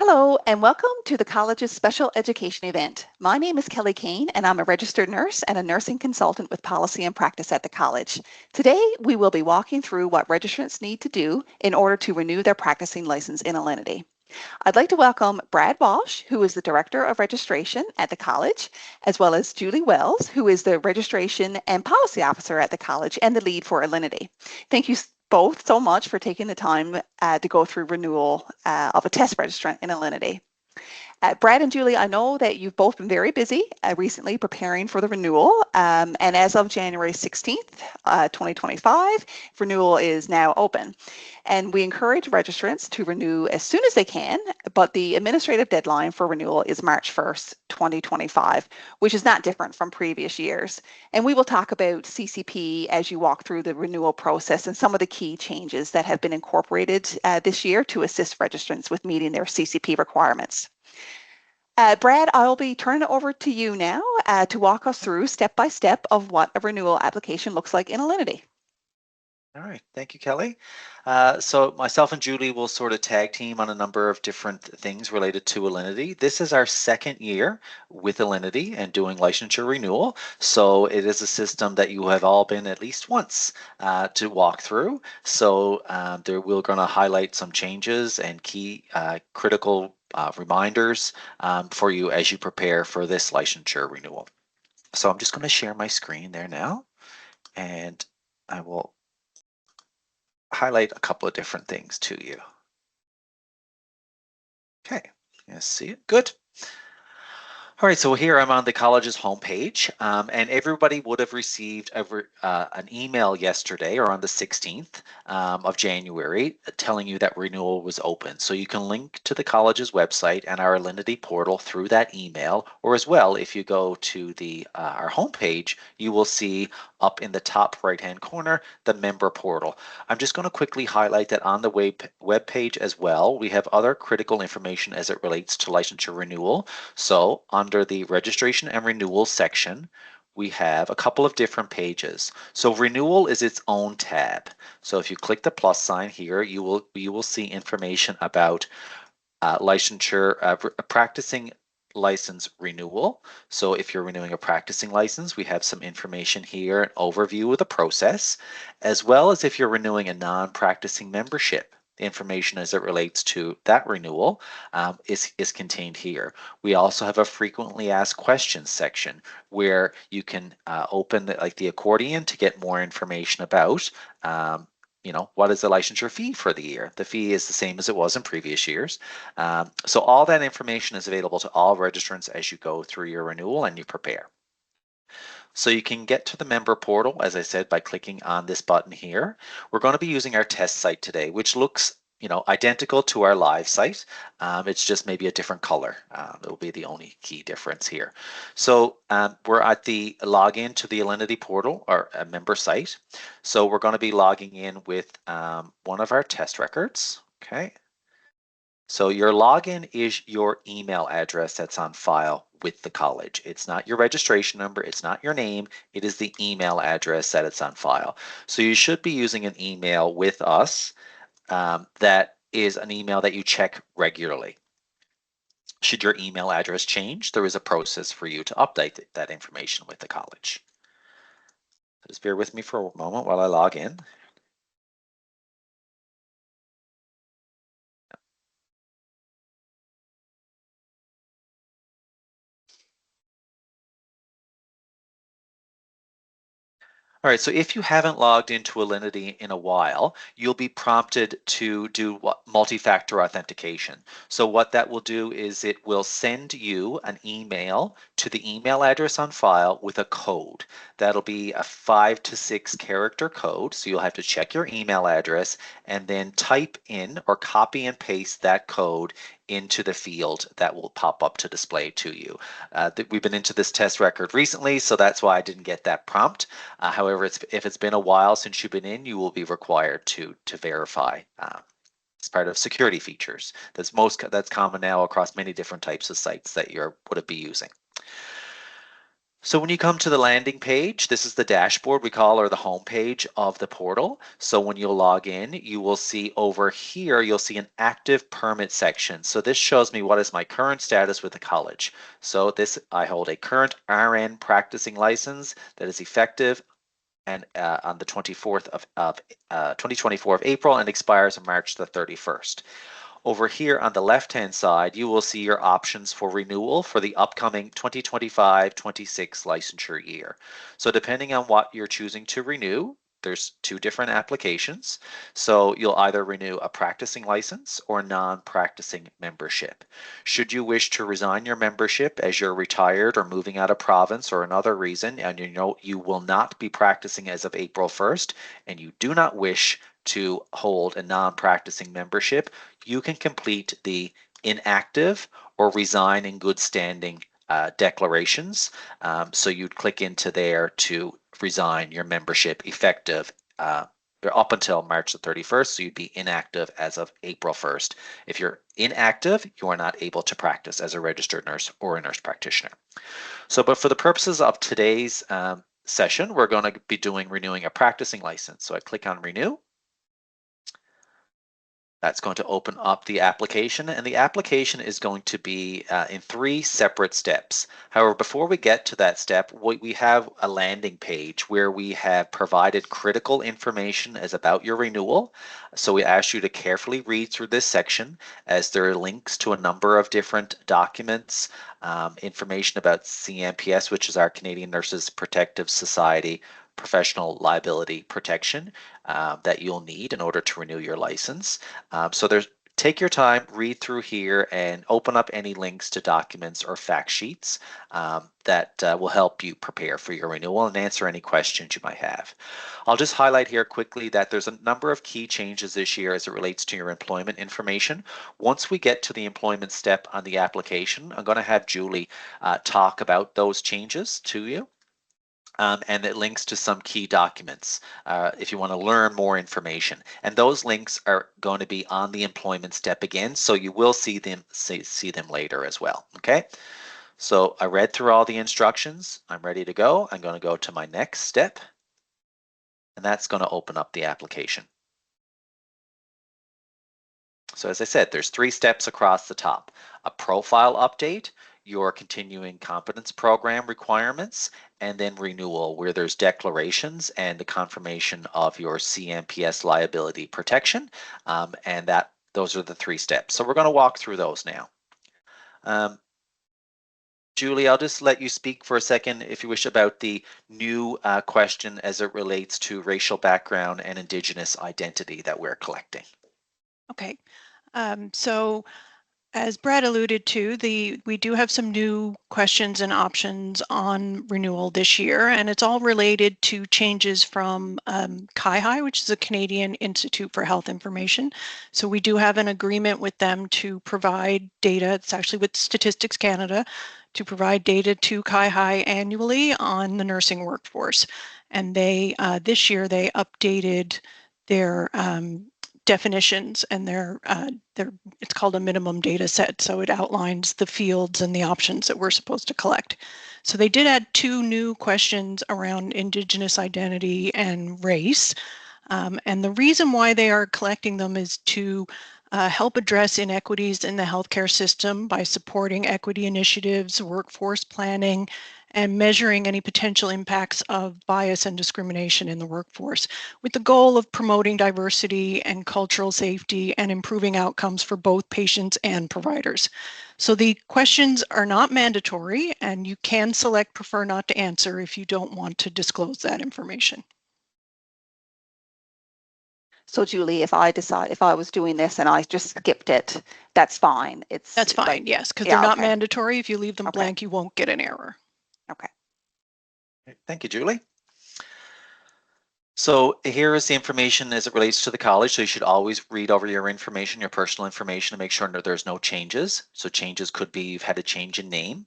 Hello and welcome to the college's special education event. My name is Kelly Kane and I'm a registered nurse and a nursing consultant with policy and practice at the college. Today we will be walking through what registrants need to do in order to renew their practicing license in Alinity. I'd like to welcome Brad Walsh, who is the Director of Registration at the college, as well as Julie Wells, who is the Registration and Policy Officer at the college and the lead for Alinity. Thank you both so much for taking the time to go through renewal of a test registrant in Alinity. Brad and Julie, I know that you've both been very busy recently preparing for the renewal, and as of January 16th, 2025, renewal is now open. And we encourage registrants to renew as soon as they can, but the administrative deadline for renewal is March 1st, 2025, which is not different from previous years. And we will talk about CCP as you walk through the renewal process and some of the key changes that have been incorporated this year to assist registrants with meeting their CCP requirements. Brad, I'll be turning it over to you now to walk us through step by step of what a renewal application looks like in Alinity. All right, thank you, Kelly. So myself and Julie will sort of tag team on a number of different things related to Alinity. This is our second year with Alinity and doing licensure renewal. So it is a system that you have all been at least once to walk through. So we're going to highlight some changes and key critical reminders for you as you prepare for this licensure renewal. So I'm just going to share my screen there now, and I will highlight a couple of different things to you. Okay, you see it? Good. All right, so here I'm on the college's homepage, and everybody would have received an email yesterday or on the 16th of January telling you that renewal was open. So you can link to the college's website and our Alinity portal through that email, or as well, if you go to our homepage, you will see up in the top right-hand corner the member portal. I'm just going to quickly highlight that on the web page as well, we have other critical information as it relates to licensure renewal. So under the registration and renewal section, we have a couple of different pages. So renewal is its own tab. So if you click the plus sign here, you will see information about licensure, practicing license renewal. So if you're renewing a practicing license, we have some information here, an overview of the process, as well as if you're renewing a non-practicing membership. The information as it relates to that renewal is contained here. We also have a frequently asked questions section where you can open the accordion to get more information about what is the licensure fee for the year? The fee is the same as it was in previous years. So all that information is available to all registrants as you go through your renewal and you prepare. So you can get to the member portal, as I said, by clicking on this button here. We're going to be using our test site today, which looks identical to our live site. It's just maybe a different color. It will be the only key difference here. So we're at the login to the Alinity portal, or a member site. So we're going to be logging in with one of our test records. Okay. So your login is your email address that's on file with the college. It's not your registration number. It's not your name. It is the email address that it's on file. So you should be using an email with us that is an email that you check regularly. Should your email address change, there is a process for you to update that information with the college. Just bear with me for a moment while I log in. All right, so if you haven't logged into Alinity in a while, you'll be prompted to do multi-factor authentication. So what that will do is it will send you an email to the email address on file with a code. That'll be a 5 to 6 character code. So you'll have to check your email address and then type in or copy and paste that code into the field that will pop up to display to you. We've been into this test record recently, so that's why I didn't get that prompt. However, if it's been a while since you've been in, you will be required to verify. It's part of security features. That's common now across many different types of sites that you would be using. So when you come to the landing page, this is the dashboard we call, or the home page of the portal. So when you log in, you will see over here, you'll see an active permit section. So this shows me what is my current status with the college. So this, I hold a current RN practicing license that is effective and on the 24th of 2024 of April and expires on March the 31st. Over here on the left-hand side, you will see your options for renewal for the upcoming 2025-26 licensure year. So depending on what you're choosing to renew, there's two different applications. So you'll either renew a practicing license or non-practicing membership. Should you wish to resign your membership as you're retired or moving out of province or another reason, and you know you will not be practicing as of April 1st, and you do not wish to hold a non-practicing membership, you can complete the inactive or resign in good standing declarations. So you'd click into there to resign your membership effective up until March the 31st. So you'd be inactive as of April 1st. If you're inactive, you are not able to practice as a registered nurse or a nurse practitioner. So, but for the purposes of today's session, we're going to be renewing a practicing license. So I click on renew. That's going to open up the application, and the application is going to be in 3 separate steps. However, before we get to that step, we have a landing page where we have provided critical information as about your renewal. So we ask you to carefully read through this section, as there are links to a number of different documents, information about CNPS, which is our Canadian Nurses Protective Society professional liability protection that you'll need in order to renew your license. So take your time, read through here, and open up any links to documents or fact sheets that will help you prepare for your renewal and answer any questions you might have. I'll just highlight here quickly that there's a number of key changes this year as it relates to your employment information. Once we get to the employment step on the application, I'm going to have Julie talk about those changes to you. And it links to some key documents if you want to learn more information. And those links are going to be on the employment step again, so you will see them later as well. Okay, so I read through all the instructions. I'm ready to go. I'm going to go to my next step, and that's going to open up the application. So as I said, there's 3 steps across the top: a profile update, your continuing competence program requirements, and then renewal, where there's declarations and the confirmation of your CNPS liability protection. And those are the 3 steps. So we're going to walk through those now. Julie, I'll just let you speak for a second, if you wish, about the new question as it relates to racial background and Indigenous identity that we're collecting. Okay, so as Brad alluded to, we do have some new questions and options on renewal this year, and it's all related to changes from CIHI, which is the Canadian Institute for Health Information. So we do have an agreement with them to provide data. It's actually with Statistics Canada, to provide data to CIHI annually on the nursing workforce. And they this year they updated their definitions, and it's called a minimum data set, so it outlines the fields and the options that we're supposed to collect. So they did add 2 new questions around Indigenous identity and race, and the reason why they are collecting them is to help address inequities in the healthcare system by supporting equity initiatives, workforce planning, and measuring any potential impacts of bias and discrimination in the workforce, with the goal of promoting diversity and cultural safety and improving outcomes for both patients and providers. So the questions are not mandatory, and you can select prefer not to answer if you don't want to disclose that information. So Julie, if I was doing this and I just skipped it, that's fine. That's fine, like, yes, because yeah, they're not okay. mandatory. If you leave them Okay. blank, you won't get an error. Okay. Thank you, Julie. So here is the information as it relates to the college. So you should always read over your information, your personal information, to make sure that there's no changes. So changes could be you've had a change in name.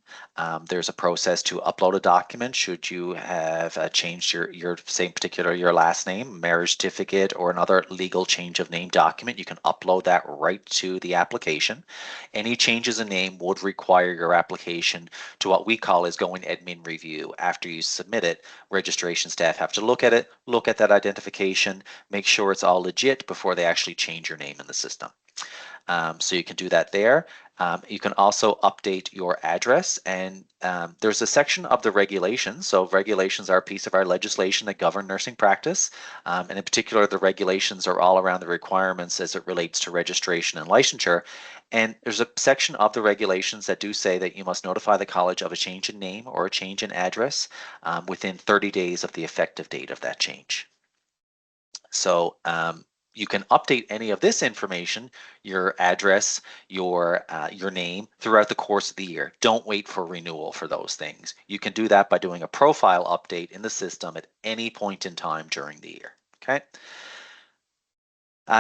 There's a process to upload a document should you have changed your same particular your last name, marriage certificate, or another legal change of name document. You can upload that right to the application. Any changes in name would require your application to what we call is go in admin review. After you submit it, registration staff have to look at it, look at that identification, make sure it's all legit before they actually change your name in the system. So you can do that there. You can also update your address, and there's a section of the regulations. So regulations are a piece of our legislation that govern nursing practice, and in particular the regulations are all around the requirements as it relates to registration and licensure. And there's a section of the regulations that do say that you must notify the college of a change in name or a change in address within 30 days of the effective date of that change. So you can update any of this information, your address, your name, throughout the course of the year. Don't wait for renewal for those things. You can do that by doing a profile update in the system at any point in time during the year. Okay.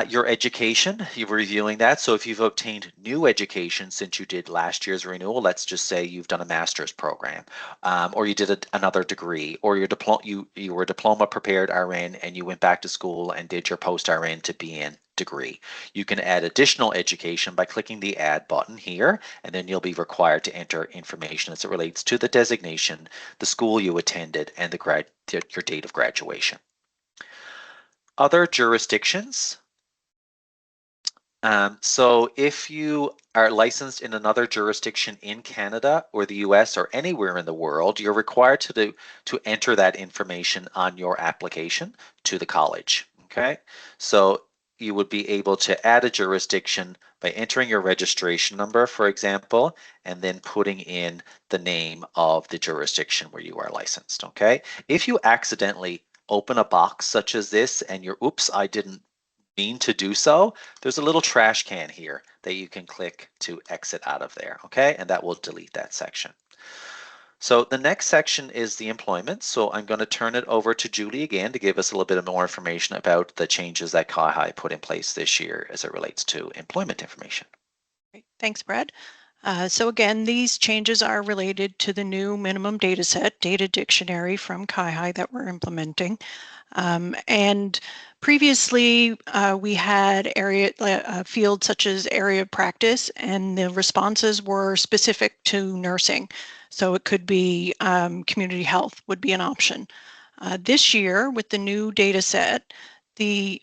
Your education, you're reviewing that. So if you've obtained new education since you did last year's renewal, let's just say you've done a master's program, or you did another degree, or you were diploma prepared RN and you went back to school and did your post RN to BN degree. You can add additional education by clicking the add button here, and then you'll be required to enter information as it relates to the designation, the school you attended, and your date of graduation. Other jurisdictions. So if you are licensed in another jurisdiction in Canada or the US or anywhere in the world, you're required to enter that information on your application to the college. Okay, so you would be able to add a jurisdiction by entering your registration number, for example, and then putting in the name of the jurisdiction where you are licensed. Okay, if you accidentally open a box such as this and you're, oops, I didn't mean to do so, there's a little trash can here that you can click to exit out of there, okay? And that will delete that section. So the next section is the employment. So I'm going to turn it over to Julie again to give us a little bit more information about the changes that CAHI put in place this year as it relates to employment information. Great. Thanks, Brad. So again, these changes are related to the new minimum data set, data dictionary from CAHI that we're implementing. And previously, we had fields such as area of practice, and the responses were specific to nursing. So it could be community health would be an option. This year, with the new data set, the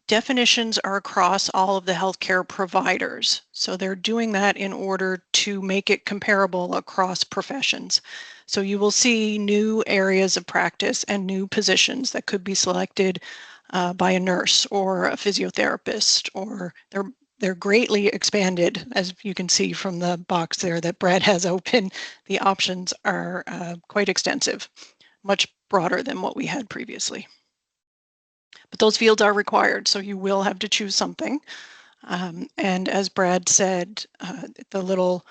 definitions are across all of the healthcare providers. So they're doing that in order to make it comparable across professions. So you will see new areas of practice and new positions that could be selected by a nurse or a physiotherapist, or they're greatly expanded, as you can see from the box there that Brad has open. The options are quite extensive, much broader than what we had previously. But those fields are required, so you will have to choose something. And as Brad said, the little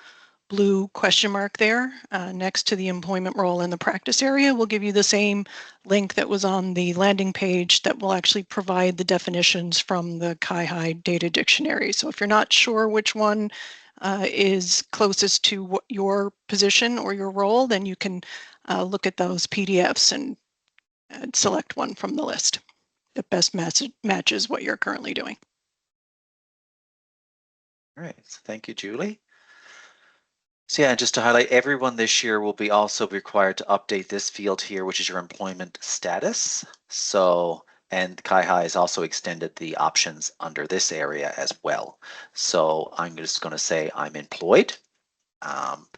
blue question mark there next to the employment role in the practice area will give you the same link that was on the landing page that will actually provide the definitions from the CAHI data dictionary. So if you're not sure which one is closest to your position or your role, then you can look at those PDFs and select one from the list that best matches what you're currently doing. All right, so thank you, Julie. So yeah, just to highlight, everyone this year will be also required to update this field here, which is your employment status. So, and CAHI has also extended the options under this area as well. So I'm just going to say I'm employed.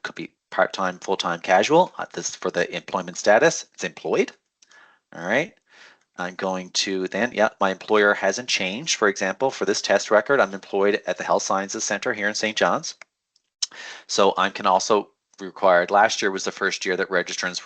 Could be part-time, full-time, casual. This for the employment status, it's employed. All right. I'm going to then, yeah, my employer hasn't changed. For example, for this test record, I'm employed at the Health Sciences Center here in St. John's. So I can also required. Last year was the first year that registrants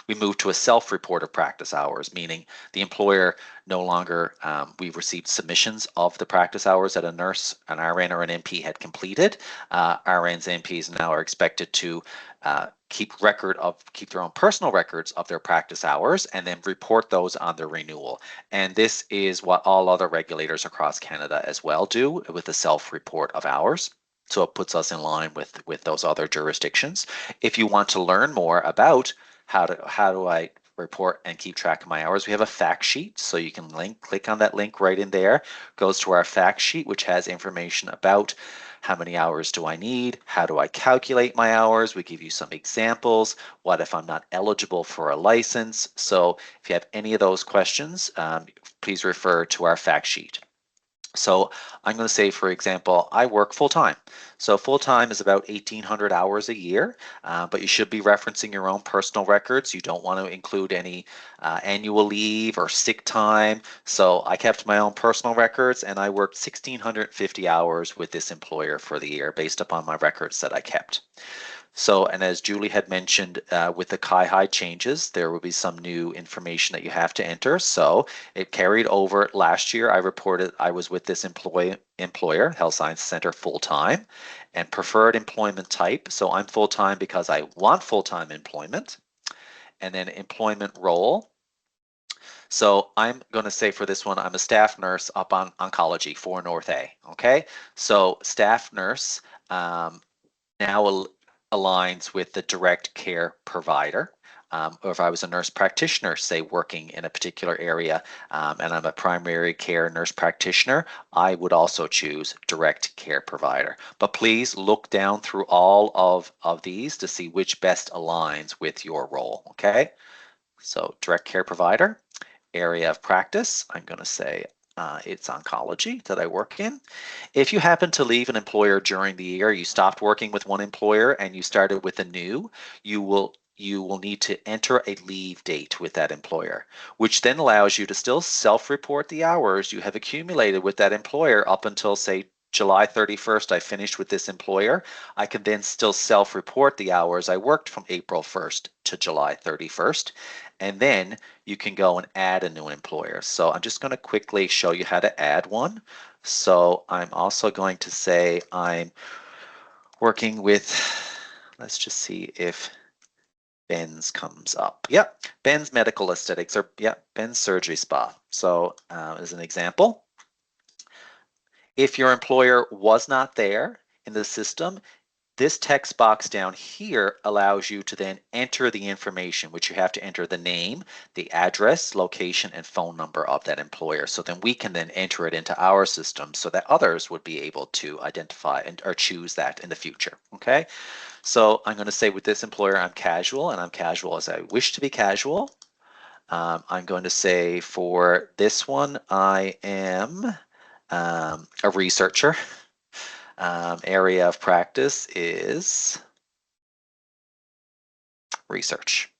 we moved to a self-report of practice hours, meaning the employer no longer, we received submissions of the practice hours that a nurse, an RN, or an NP had completed. RNs and NPs now are expected to keep their own personal records of their practice hours and then report those on their renewal. And this is what all other regulators across Canada as well do with the self-report of hours. So it puts us in line with those other jurisdictions. If you want to learn more about how do I report and keep track of my hours, we have a fact sheet. So you can click on that link right in there, goes to our fact sheet, which has information about how many hours do I need, how do I calculate my hours. We give you some examples. What if I'm not eligible for a license? So if you have any of those questions, please refer to our fact sheet. So I'm going to say, for example, I work full-time. So full-time is about 1,800 hours a year, but you should be referencing your own personal records. You don't want to include any annual leave or sick time. So I kept my own personal records, and I worked 1,650 hours with this employer for the year based upon my records that I kept. So, and as Julie had mentioned, with the CI changes, there will be some new information that you have to enter. So it carried over. Last year, I reported I was with this employer, Health Science Center, full-time, and preferred employment type. So I'm full-time because I want full-time employment. And then employment role. So I'm going to say for this one, I'm a staff nurse up on oncology for North A. Okay, so staff nurse now aligns with the direct care provider. Or if I was a nurse practitioner, say working in a particular area, and I'm a primary care nurse practitioner, I would also choose direct care provider. But please look down through all of these to see which best aligns with your role, okay? So direct care provider, area of practice, I'm going to say it's oncology that I work in. If you happen to leave an employer during the year, you stopped working with one employer and you started with a new, you will need to enter a leave date with that employer, which then allows you to still self-report the hours you have accumulated with that employer up until, say, July 31st, I finished with this employer. I can then still self-report the hours I worked from April 1st to July 31st. And then you can go and add a new employer. So I'm just going to quickly show you how to add one. So I'm also going to say I'm working with, let's just see if Ben's comes up. Yep, Ben's Medical Aesthetics, or yep, Ben's Surgery Spa. So as an example, if your employer was not there in the system, this text box down here allows you to then enter the information, which you have to enter the name, the address, location, and phone number of that employer. So then we can then enter it into our system so that others would be able to identify or choose that in the future. Okay, so I'm going to say with this employer, I'm casual, and I'm casual as I wish to be casual. I'm going to say for this one, I am a researcher. Area of practice is research.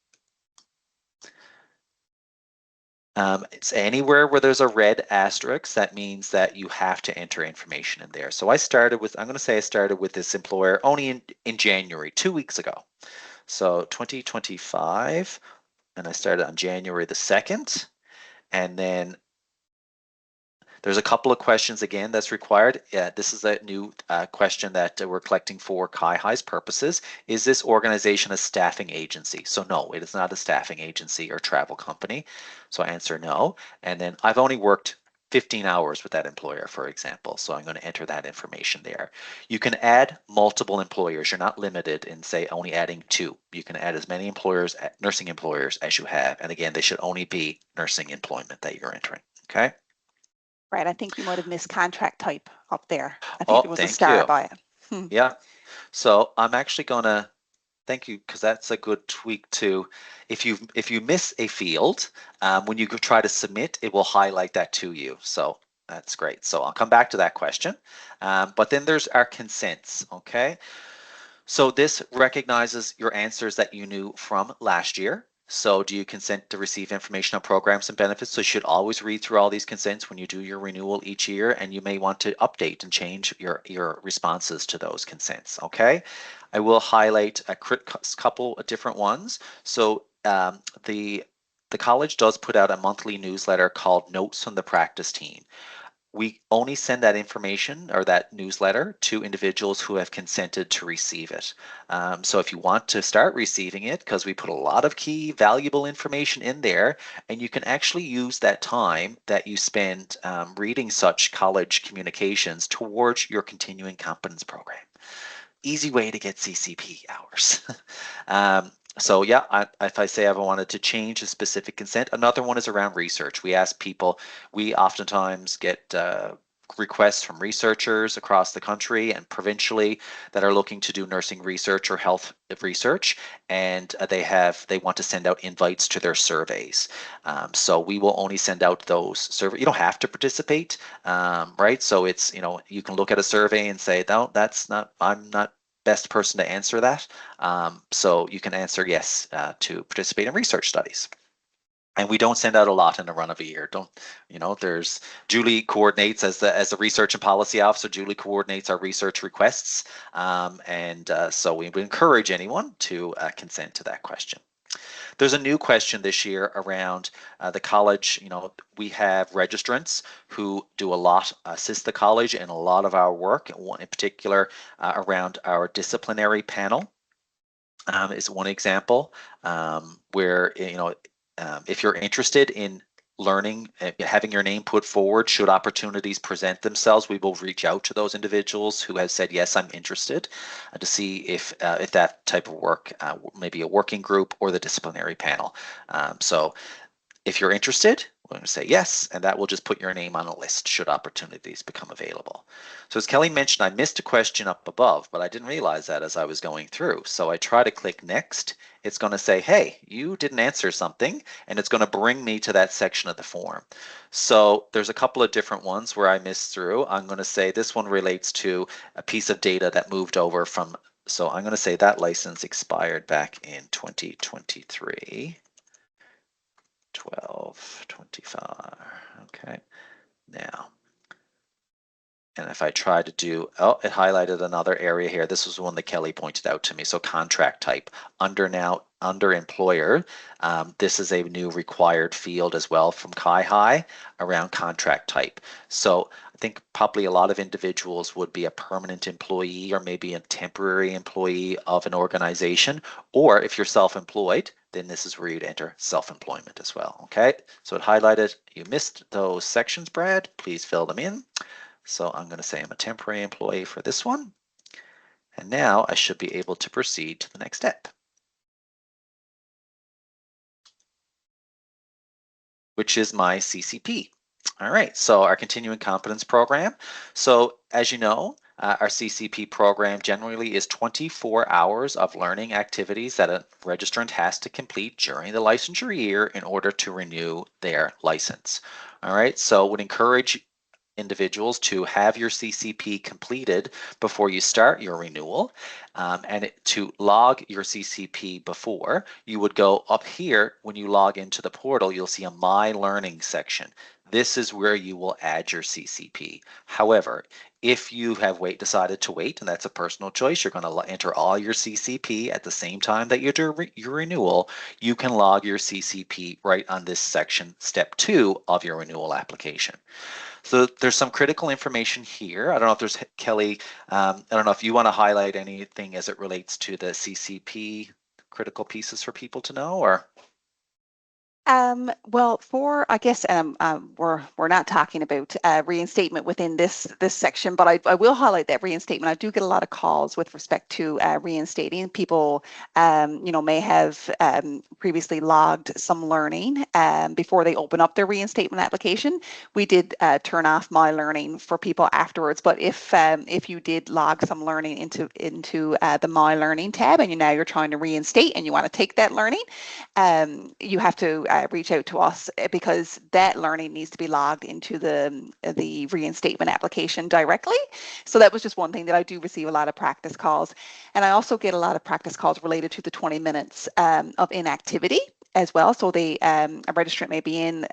It's anywhere where there's a red asterisk, that means that you have to enter information in there. So I started with, I'm going to say I started with this employer only in January, 2 weeks ago. So 2025, and I started on January the 2nd, and then there's a couple of questions again that's required. This is a new question that we're collecting for CI's purposes. Is this organization a staffing agency? So no, it is not a staffing agency or travel company. So I answer no. And then I've only worked 15 hours with that employer, for example. So I'm going to enter that information there. You can add multiple employers. You're not limited in, say, only adding 2. You can add as many employers, nursing employers, as you have. And again, they should only be nursing employment that you're entering. Okay. Right, I think you might have missed contract type up there. I think Oh, there was a thank star you. by it. Yeah. So I'm actually gonna thank you, because that's a good tweak too. If you miss a field, when you try to submit, it will highlight that to you. So that's great. So I'll come back to that question. But then there's our consents. Okay. So this recognizes your answers that you knew from last year. So do you consent to receive information on programs and benefits? So you should always read through all these consents when you do your renewal each year, and you may want to update and change your responses to those consents, okay? I will highlight a couple of different ones. So the college does put out a monthly newsletter called Notes from the Practice Team. We only send that information or that newsletter to individuals who have consented to receive it. So if you want to start receiving it, because we put a lot of key valuable information in there, and you can actually use that time that you spend reading such college communications towards your continuing competence program. Easy way to get CCP hours. So yeah, if I say I wanted to change a specific consent, another one is around research. We ask people, we oftentimes get requests from researchers across the country and provincially that are looking to do nursing research or health research, and they want to send out invites to their surveys. So we will only send out those surveys. You don't have to participate, right? So it's, you can look at a survey and say, no, I'm not best person to answer that. So you can answer yes to participate in research studies. And we don't send out a lot in a run of a year. There's Julie coordinates as the research and policy officer. Julie coordinates our research requests, and so we would encourage anyone to consent to that question. There's a new question this year around the college. We have registrants who do a lot, assist the college in a lot of our work, in particular around our disciplinary panel. Is one example where, if you're interested in learning, having your name put forward, should opportunities present themselves, we will reach out to those individuals who have said, yes, I'm interested, to see if that type of work, maybe a working group or the disciplinary panel. So if you're interested, we're going to say yes, and that will just put your name on a list should opportunities become available. So as Kelly mentioned, I missed a question up above, but I didn't realize that as I was going through. So I try to click next. It's going to say, hey, you didn't answer something, and it's going to bring me to that section of the form. So there's a couple of different ones where I missed through. I'm going to say this one relates to a piece of data that moved over from, so I'm going to say that license expired back in 2023. 1225. Okay, now, and if I try to do, it highlighted another area here. This was one that Kelly pointed out to me. So contract type under employer. This is a new required field as well from High around contract type. So I think probably a lot of individuals would be a permanent employee or maybe a temporary employee of an organization, or if you're self-employed, then this is where you'd enter self-employment as well. Okay, so it highlighted, you missed those sections, Brad, please fill them in. So I'm going to say I'm a temporary employee for this one. And now I should be able to proceed to the next step, which is my CCP. All right, so our continuing competence program. So as you know, our CCP program generally is 24 hours of learning activities that a registrant has to complete during the licensure year in order to renew their license. All right, so would encourage individuals to have your CCP completed before you start your renewal, and to log your CCP before, you would go up here. When you log into the portal, you'll see a My Learning section. This is where you will add your CCP. However, if you have decided to wait, and that's a personal choice, you're going to enter all your CCP at the same time that you do your renewal, you can log your CCP right on this section, step 2 of your renewal application. So there's some critical information here. I don't know if there's, Kelly, I don't know if you want to highlight anything as it relates to the CCP critical pieces for people to know, or? Well, I guess we're not talking about reinstatement within this section, but I will highlight that reinstatement. I do get a lot of calls with respect to reinstating. People, may have previously logged some learning before they open up their reinstatement application. We did turn off My Learning for people afterwards, but if you did log some learning into the My Learning tab, and you're trying to reinstate and you want to take that learning, you have to reach out to us because that learning needs to be logged into the reinstatement application directly. So that was just one thing that I do receive a lot of practice calls. And I also get a lot of practice calls related to the 20 minutes of inactivity. as well. So a registrant may be in,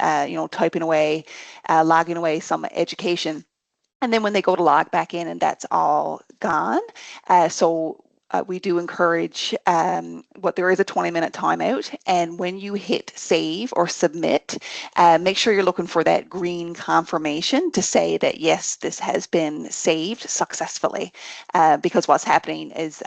typing away, logging away some education. And then when they go to log back in and that's all gone. We do encourage there is a 20-minute timeout. And when you hit save or submit, make sure you're looking for that green confirmation to say that, yes, this has been saved successfully. Because what's happening is,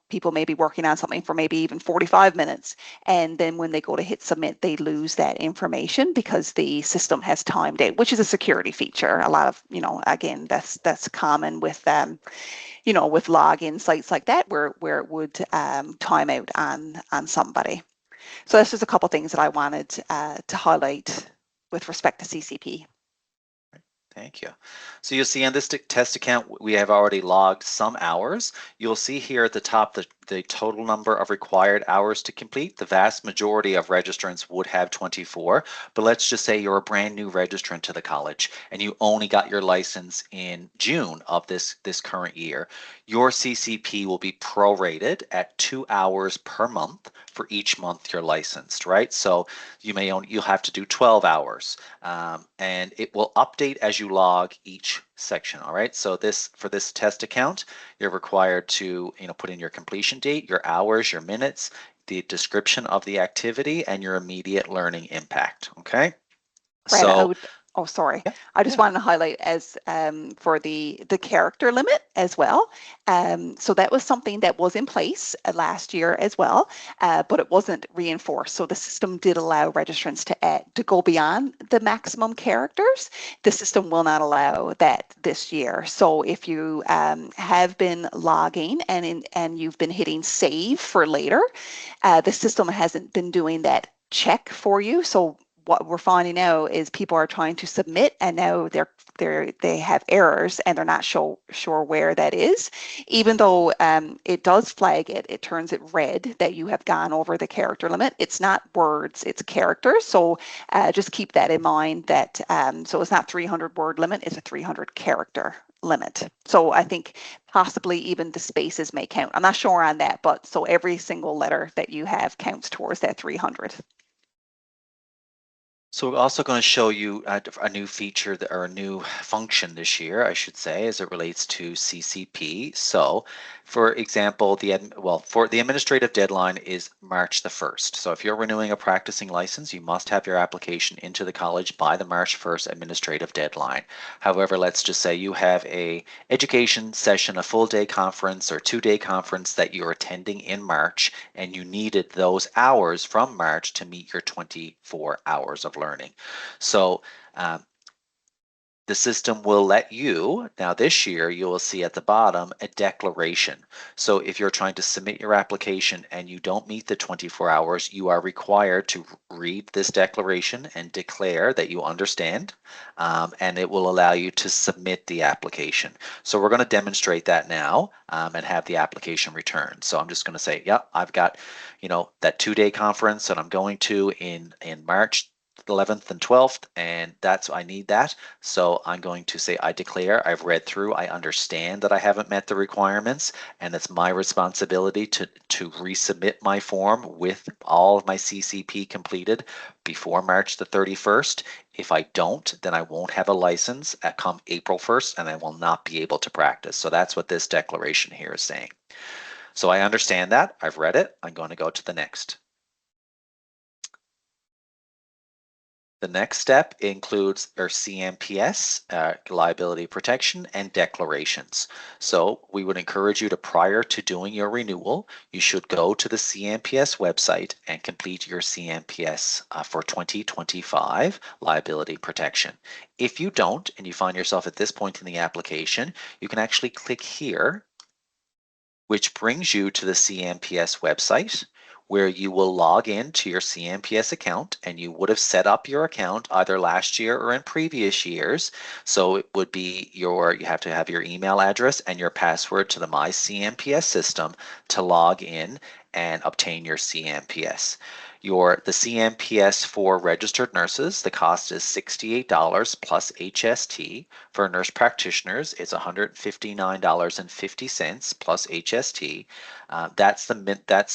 people may be working on something for maybe even 45 minutes. And then when they go to hit submit, they lose that information because the system has timed out, which is a security feature. A lot of, again, that's common with with login sites like that where it would time out on somebody. So that's just a couple things that I wanted to highlight with respect to CCP. Thank you. So you'll see on this test account, we have already logged some hours. You'll see here at the top the total number of required hours to complete. The vast majority of registrants would have 24, but let's just say you're a brand new registrant to the college and you only got your license in June of this current year. Your CCP will be prorated at 2 hours per month for each month you're licensed, right? So you'll have to do 12 hours, and it will update as you log each section. All right, so for this test account, you're required to put in your completion date, your hours, your minutes, the description of the activity, and your immediate learning impact. Okay. Brad, So oh, sorry. yeah, I just wanted to highlight as for the character limit as well. So that was something that was in place last year as well, but it wasn't reinforced. So the system did allow registrants to go beyond the maximum characters. The system will not allow that this year. So if you have been logging and you've been hitting save for later, the system hasn't been doing that check for you. So what we're finding now is people are trying to submit and now they have errors and they're not sure where that is. Even though it does flag it, it turns it red that you have gone over the character limit. It's not words, it's characters. So just keep that in mind that so it's not 300 word limit, it's a 300 character limit. So I think possibly even the spaces may count. I'm not sure on that, but so every single letter that you have counts towards that 300. So we're also going to show you a new feature or a new function this year, I should say, as it relates to CCP. So, for example, for the administrative deadline is March the 1st. So if you're renewing a practicing license, you must have your application into the college by the March 1st administrative deadline. However, let's just say you have a education session, a full day conference or 2-day conference that you're attending in March, and you needed those hours from March to meet your 24 hours of learning. So the system will let you, now this year you will see at the bottom a declaration. So if you're trying to submit your application and you don't meet the 24 hours, you are required to read this declaration and declare that you understand, and it will allow you to submit the application. So we're going to demonstrate that now and have the application returned. So I'm just going to say, yeah, I've got, that 2-day conference that I'm going to in March 11th and 12th, and I need that. So I'm going to say I declare, I've read through, I understand that I haven't met the requirements, and it's my responsibility to resubmit my form with all of my CCP completed before March the 31st. If I don't, then I won't have a license come April 1st, and I will not be able to practice. So that's what this declaration here is saying. So I understand that, I've read it, I'm going to go to the next. The next step includes our CMPS, liability protection, and declarations. So we would encourage you to, prior to doing your renewal, you should go to the CMPS website and complete your CMPS for 2025 liability protection. If you don't, and you find yourself at this point in the application, you can actually click here, which brings you to the CMPS website, where you will log in to your CMPS account, and you would have set up your account either last year or in previous years. So it would be you have to have your email address and your password to the My CMPS system to log in and obtain your CMPS. The CMPS for registered nurses, the cost is $68 plus HST. For nurse practitioners, it's $159.50 plus HST. That's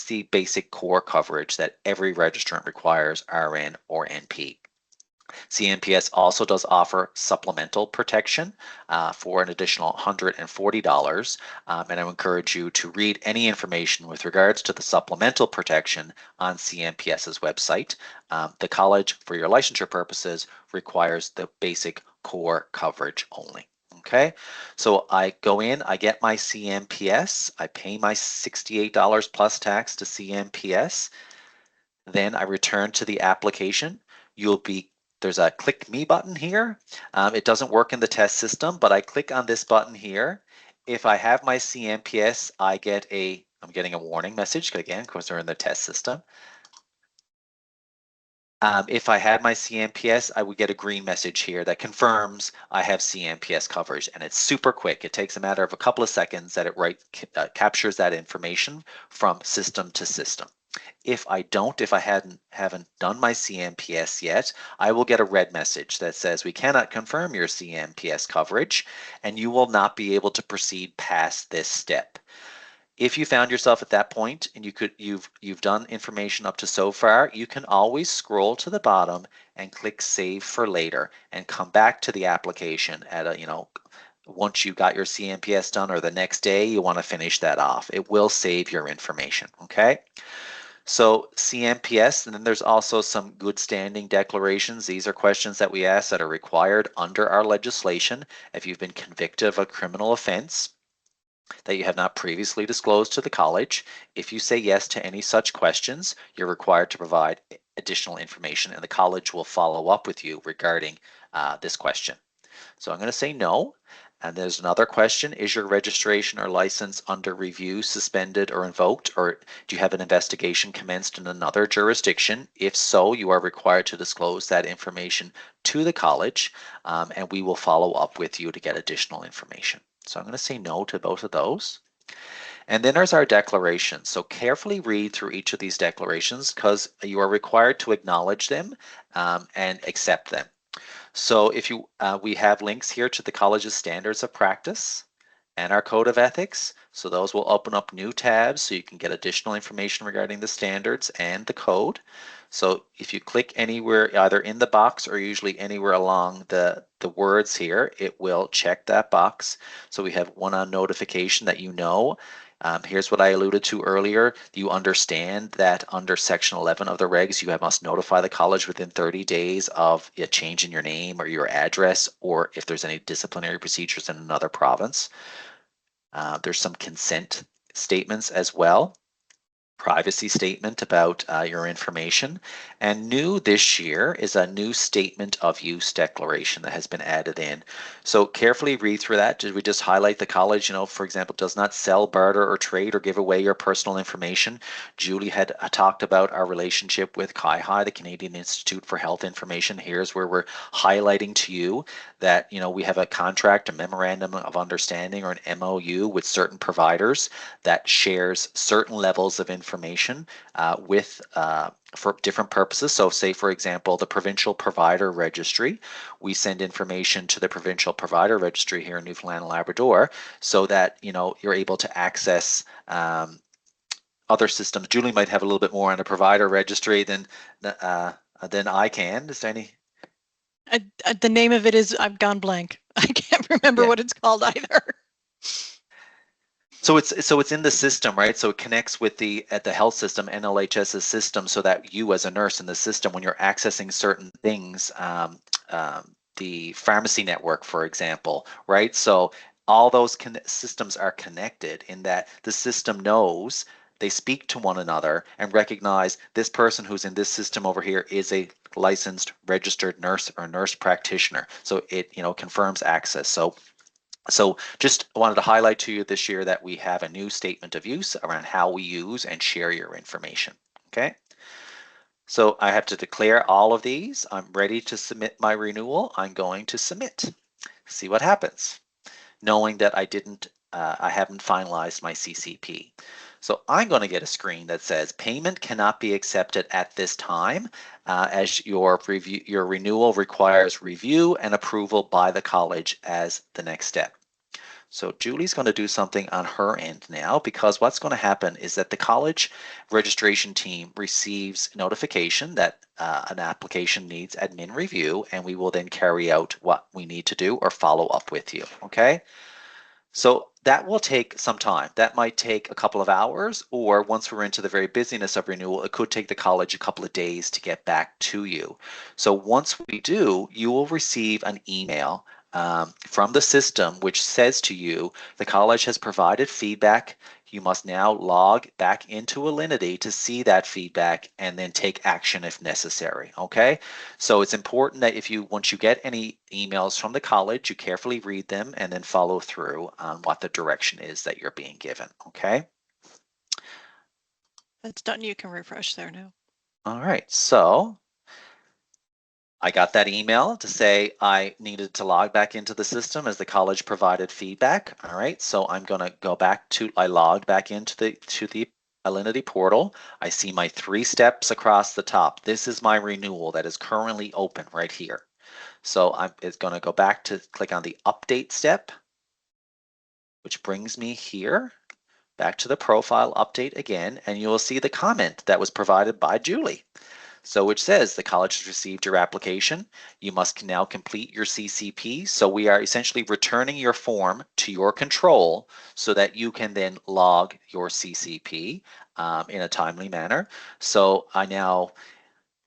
the basic core coverage that every registrant requires, RN or NP. CMPS also does offer supplemental protection for an additional $140. And I encourage you to read any information with regards to the supplemental protection on CMPS's website. The college, for your licensure purposes, requires the basic core coverage only. Okay, so I go in, I get my CMPS, I pay my $68 plus tax to CMPS, then I return to the application. There's a click me button here. It doesn't work in the test system, but I click on this button here. If I have my CMPS, I'm getting a warning message again because they're in the test system. If I had my CMPS, I would get a green message here that confirms I have CMPS coverage, and it's super quick. It takes a matter of a couple of seconds that it captures that information from system to system. If I haven't done my CMPS yet, I will get a red message that says we cannot confirm your CMPS coverage, and you will not be able to proceed past this step. If you found yourself at that point and you've done information up to so far, you can always scroll to the bottom and click Save for Later and come back to the application at once you got your CMPS done, or the next day you want to finish that off. It will save your information. Okay. So CMPS, and then there's also some good standing declarations. These are questions that we ask that are required under our legislation. If you've been convicted of a criminal offense that you have not previously disclosed to the college, if you say yes to any such questions, you're required to provide additional information, and the college will follow up with you regarding this question. So I'm going to say no. And there's another question: is your registration or license under review, suspended, or invoked, or do you have an investigation commenced in another jurisdiction? If so, you are required to disclose that information to the college, and we will follow up with you to get additional information. So I'm going to say no to both of those. And then there's our declaration. So carefully read through each of these declarations because you are required to acknowledge them and accept them. So we have links here to the college's standards of practice and our code of ethics. So those will open up new tabs so you can get additional information regarding the standards and the code. So if you click anywhere, either in the box or usually anywhere along the words here, it will check that box. So we have one on notification that you know. Here's what I alluded to earlier. You understand that under Section 11 of the regs, you must notify the college within 30 days of a change in your name or your address, or if there's any disciplinary procedures in another province. There's some consent statements as well. Privacy statement about your information. And new this year is a new statement of use declaration that has been added in. So carefully read through that. Did we just highlight the college, for example, does not sell, barter, or trade or give away your personal information? Julie had talked about our relationship with CIHI, the Canadian Institute for Health Information. Here's where we're highlighting to you that we have a contract, a memorandum of understanding, or an MOU with certain providers that shares certain levels of information for different purposes. So say, for example, the Provincial Provider Registry, we send information to the Provincial Provider Registry here in Newfoundland and Labrador so that you're able to access other systems. Julie might have a little bit more on a provider registry than I can. Is there any? The name of it is, I've gone blank. I can't remember what it's called either. So it's in the system, right? So it connects with the health system, NLHS's system, so that you as a nurse in the system, when you're accessing certain things, the pharmacy network, for example, right? So all those systems are connected in that the system knows, they speak to one another and recognize this person who's in this system over here is a licensed registered nurse or nurse practitioner. So it confirms access. So just wanted to highlight to you this year that we have a new statement of use around how we use and share your information. Okay. So I have to declare all of these. I'm ready to submit my renewal. I'm going to submit. See what happens. Knowing that I didn't I haven't finalized my CCP. So I'm going to get a screen that says payment cannot be accepted at this time, as your renewal requires review and approval by the college as the next step. So Julie's going to do something on her end now, because what's going to happen is that the college registration team receives notification that an application needs admin review, and we will then carry out what we need to do or follow up with you. Okay. So that will take some time. That might take a couple of hours, or once we're into the very busyness of renewal, it could take the college a couple of days to get back to you. So once we do, you will receive an email from the system which says to you, the college has provided feedback. You must now log back into Alinity to see that feedback and then take action if necessary. Okay, so it's important that once you get any emails from the college, you carefully read them and then follow through on what the direction is that you're being given. Okay. That's done. You can refresh there now. All right, so I got that email to say I needed to log back into the system as the college provided feedback. All right, so I'm going to go back to, I logged back into the Alinity portal. I see my 3 steps across the top. This is my renewal that is currently open right here. So it's going to go back to click on the update step, which brings me here back to the profile update again, and you will see the comment that was provided by Julie. So which says the college has received your application. You must now complete your CCP. So we are essentially returning your form to your control so that you can then log your CCP in a timely manner. So I now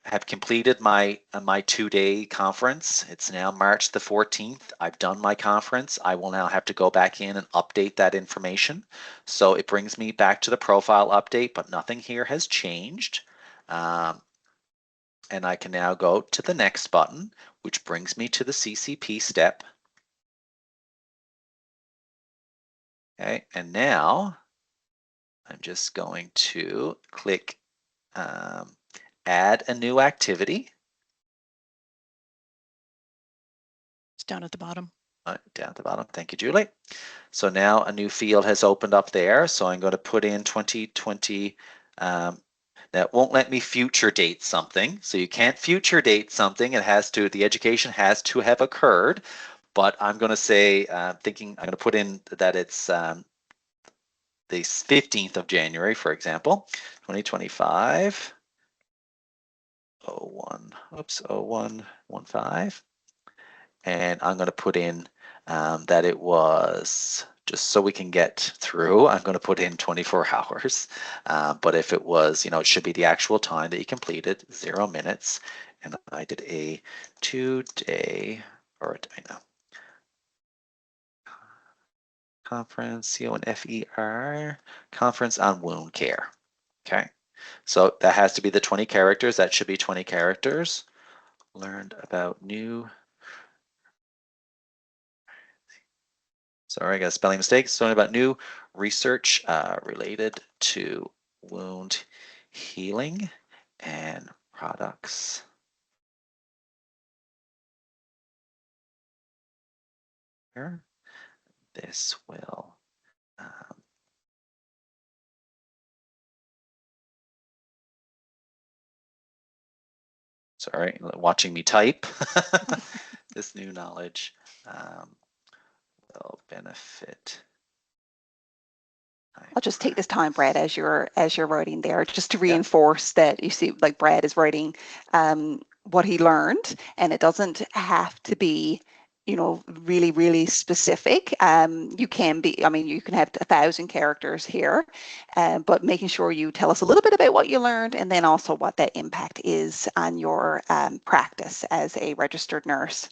have completed my 2-day conference. It's now March the 14th. I've done my conference. I will now have to go back in and update that information. So it brings me back to the profile update, but nothing here has changed. And I can now go to the next button, which brings me to the CCP step. Okay, and now I'm just going to click add a new activity. It's down at the bottom. Down at the bottom. Thank you, Julie. So now a new field has opened up there. So I'm going to put in 2020. That won't let me future date something. So you can't future date something. It has to, the education has to have occurred. But I'm going to say, I'm going to put in that it's the 15th of January, for example, 2025. 0115. And I'm going to put in that it was, just so we can get through, I'm going to put in 24 hours. But if it was, it should be the actual time that you completed, 0 minutes. And I did a 2-day, or I know, conference, CONFER, conference on wound care. Okay, so that has to be the 20 characters. That should be 20 characters. Learned about new. Sorry, I got a spelling mistake. So about new research related to wound healing and products. Here, this will. Sorry, watching me type. This new knowledge will benefit. I'll just take this time, Brad, as you're writing there, just to reinforce that you see, like Brad is writing what he learned, and it doesn't have to be, really, really specific. You can be, you can have 1,000 characters here, but making sure you tell us a little bit about what you learned, and then also what that impact is on your practice as a registered nurse.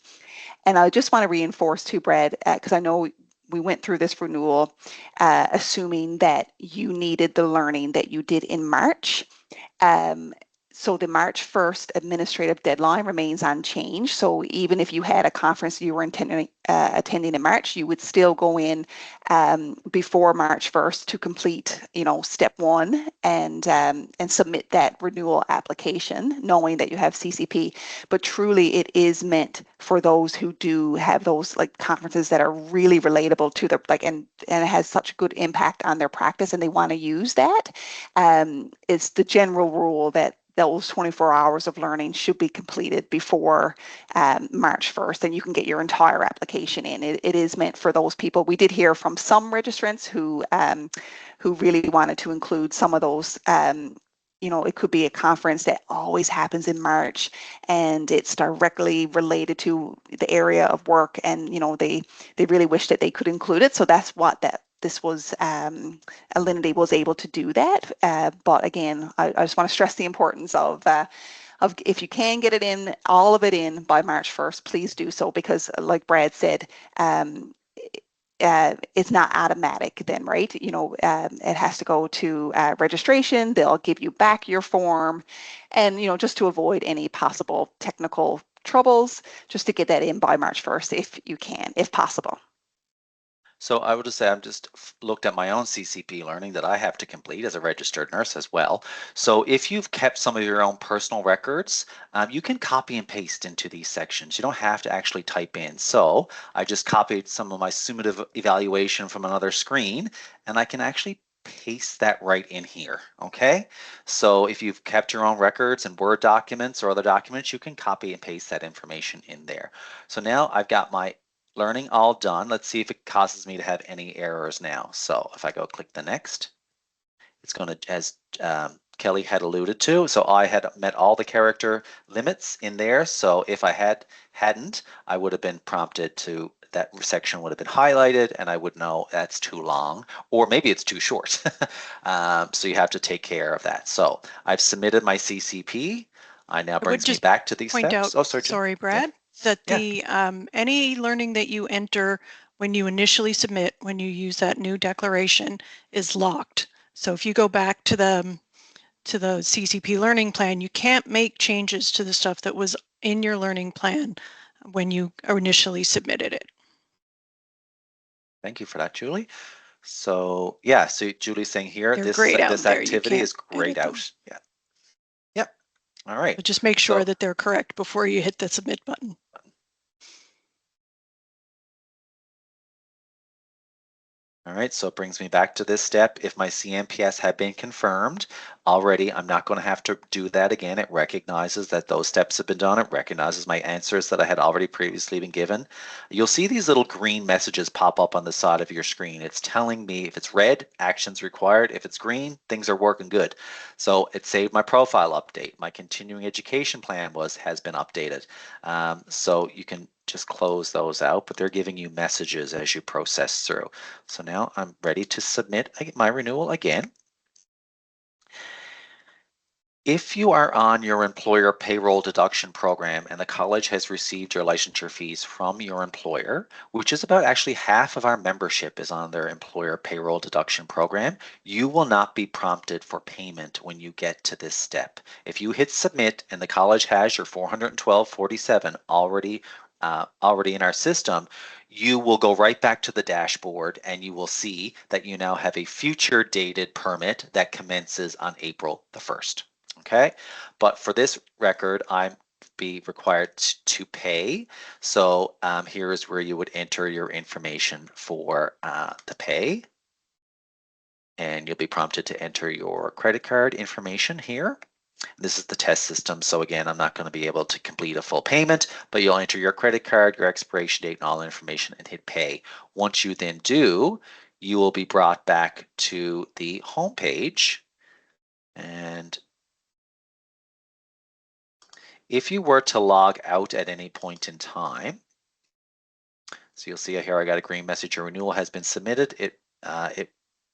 And I just want to reinforce too, Brad, because I know we went through this renewal assuming that you needed the learning that you did in March. So the March 1st administrative deadline remains unchanged. So even if you had a conference you were attending in March, you would still go in before March 1st to complete, step one and submit that renewal application, knowing that you have CCP. But truly, it is meant for those who do have those like conferences that are really relatable to their and it has such a good impact on their practice, and they want to use that. It's the general rule that those 24 hours of learning should be completed before March 1st, and you can get your entire application in. It is meant for those people. We did hear from some registrants who really wanted to include some of those. It could be a conference that always happens in March, and it's directly related to the area of work, and they really wish that they could include it. So that's what this was. Alinity was able to do that. But again, I just want to stress the importance of if you can get it in, all of it in by March 1st, please do so, because like Brad said, it's not automatic then, right? It has to go to registration. They'll give you back your form, and just to avoid any possible technical troubles, just to get that in by March 1st if you can, if possible. So I would just say I've just looked at my own CCP learning that I have to complete as a registered nurse as well. So if you've kept some of your own personal records, you can copy and paste into these sections. You don't have to actually type in. So I just copied some of my summative evaluation from another screen, and I can actually paste that right in here. Okay, so if you've kept your own records and Word documents or other documents, you can copy and paste that information in there. So now I've got my learning all done. Let's see if it causes me to have any errors now. So if I go click the next, it's going to, as Kelly had alluded to, so I had met all the character limits in there. So if I hadn't, I would have been prompted to, that section would have been highlighted, and I would know that's too long, or maybe it's too short. So you have to take care of that. So I've submitted my CCP. I now brings me back to these point steps. out, sorry, Brad, that the any learning that you enter when you initially submit, when you use that new declaration, is locked. So if you go back to the CCP learning plan, you can't make changes to the stuff that was in your learning plan when you initially submitted it. Thank you for that, Julie. So yeah, so Julie's saying here, this activity is grayed out. Yeah. Yep. All right. But just make sure that they're correct before you hit the submit button. All right, so it brings me back to this step. If my CMPS had been confirmed already, I'm not going to have to do that again. It recognizes that those steps have been done. It recognizes my answers that I had already previously been given. You'll see these little green messages pop up on the side of your screen. It's telling me if it's red, actions required. If it's green, things are working good. So it saved my profile update. My continuing education plan has been updated. So you can just close those out, but they're giving you messages as you process through. So now I'm ready to submit my renewal again. If you are on your employer payroll deduction program and the college has received your licensure fees from your employer, which is about actually half of our membership is on their employer payroll deduction program, you will not be prompted for payment when you get to this step. If you hit submit and the college has your $412.47 already in our system, you will go right back to the dashboard and you will see that you now have a future dated permit that commences on April the 1st. Okay, but for this record, I'm be required to pay. So here is where you would enter your information for the pay. And you'll be prompted to enter your credit card information here. This is the test system, so again, I'm not going to be able to complete a full payment, but you'll enter your credit card, your expiration date, and all information and hit pay. Once you then do, you will be brought back to the home page. And if you were to log out at any point in time, so you'll see here I got a green message, your renewal has been submitted.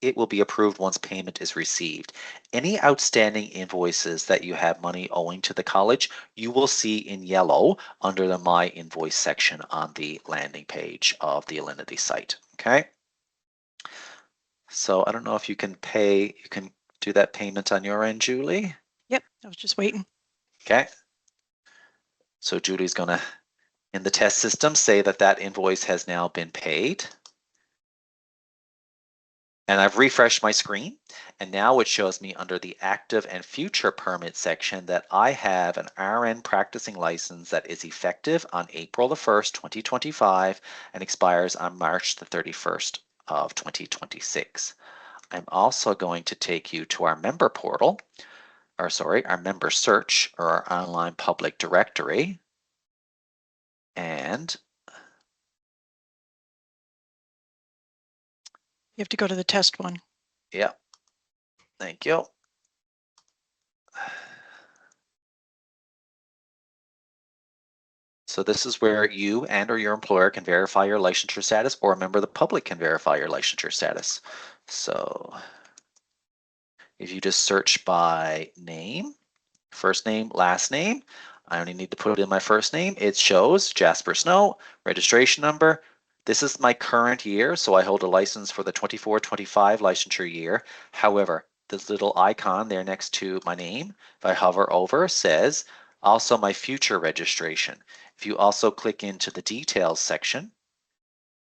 It will be approved once payment is received. Any outstanding invoices that you have money owing to the college, you will see in yellow under the My Invoice section on the landing page of the Alinity site. Okay. So I don't know if you can do that payment on your end, Julie. Yep, I was just waiting. Okay. So Julie's going to, in the test system, say that that invoice has now been paid. And I've refreshed my screen, and now it shows me under the active and future permit section that I have an RN practicing license that is effective on April the 1st, 2025 and expires on March the 31st of 2026. I'm also going to take you to our member portal, or sorry, our member search or our online public directory. And You have to go to the test one. yeah, thank you. So this is where you and or your employer can verify your licensure status, or a member of the public can verify your licensure status. So if you just search by name, first name, last name, I only need to put in my first name. It shows Jasper Snow, registration number. This is my current year, so I hold a license for the 24-25 licensure year. However, this little icon there next to my name, if I hover over, says also my future registration. If you also click into the details section,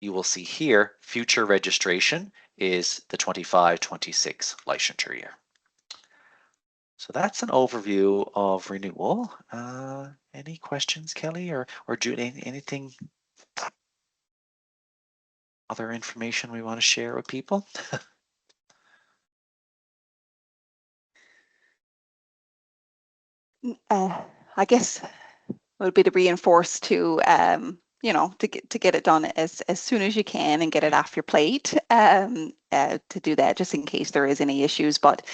you will see here future registration is the 25-26 licensure year. So that's an overview of renewal. Any questions, Kelly, or Judy? Anything, other information we want to share with people? I guess it would be to reinforce to you know, to get it done as soon as you can and get it off your plate, to do that just in case there is any issues. But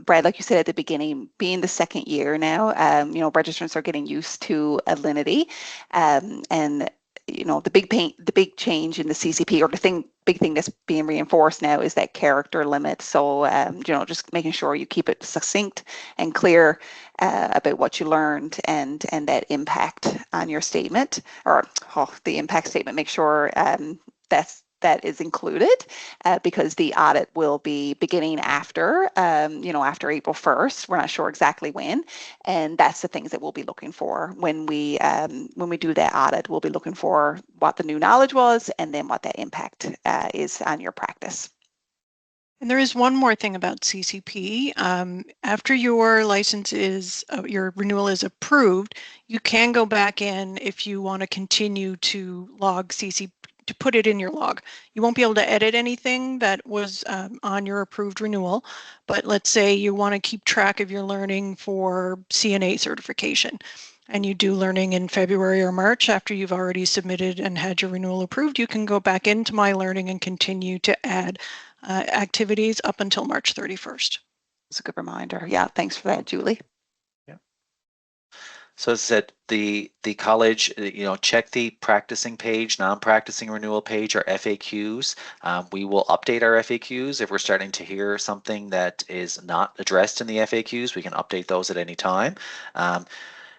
Brad, like you said at the beginning, being the second year now, you know, registrants are getting used to Alinity, and you know, the big change in the CCP, or the big thing that's being reinforced now, is that character limit. So you know, just making sure you keep it succinct and clear about what you learned and that impact on your statement, or the impact statement. Make sure that is included, because the audit will be beginning after, you know, after April 1st. We're not sure exactly when, and that's the things that we'll be looking for when we do that audit. We'll be looking for what the new knowledge was, and then what that impact is on your practice. And there is one more thing about CCP. After your license is, your renewal is approved, you can go back in if you want to continue to log CCP, to put it in your log. You won't be able to edit anything that was on your approved renewal, but let's say you want to keep track of your learning for CNA certification, and you do learning in February or March after you've already submitted and had your renewal approved, you can go back into My Learning and continue to add activities up until March 31st. It's a good reminder. Yeah, thanks for that, Julie. Yeah. So as I said, the college, you know, check the practicing page, non-practicing renewal page, or FAQs. We will update our FAQs if we're starting to hear something that is not addressed in the FAQs. We can update those at any time.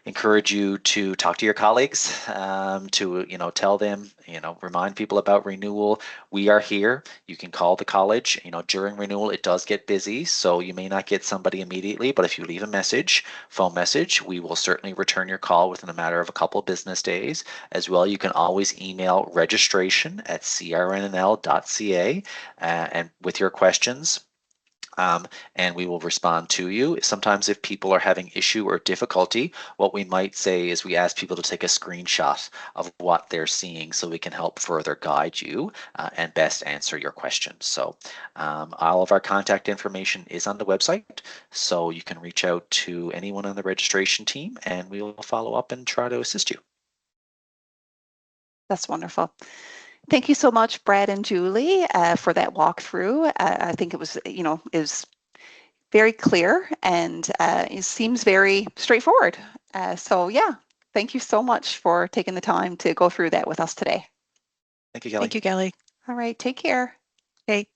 Encourage you to talk to your colleagues, to, you know, tell them, you know, remind people about renewal. We are here. You can call the college. You know, during renewal it does get busy, so you may not get somebody immediately, but if you leave a message, phone message, we will certainly return your call within a matter of a couple of business days. As well, you can always email registration@crnnl.ca and with your questions. And we will respond to you. Sometimes if people are having issue or difficulty, what we might say is we ask people to take a screenshot of what they're seeing so we can help further guide you and best answer your questions. So all of our contact information is on the website, so you can reach out to anyone on the registration team and we will follow up and try to assist you. That's wonderful. Thank you so much, Brad and Julie, for that walkthrough. I think it was, you know, is very clear, and it seems very straightforward. So yeah, thank you so much for taking the time to go through that with us today. Thank you, Kelly. Thank you, Kelly. All right, take care. Okay.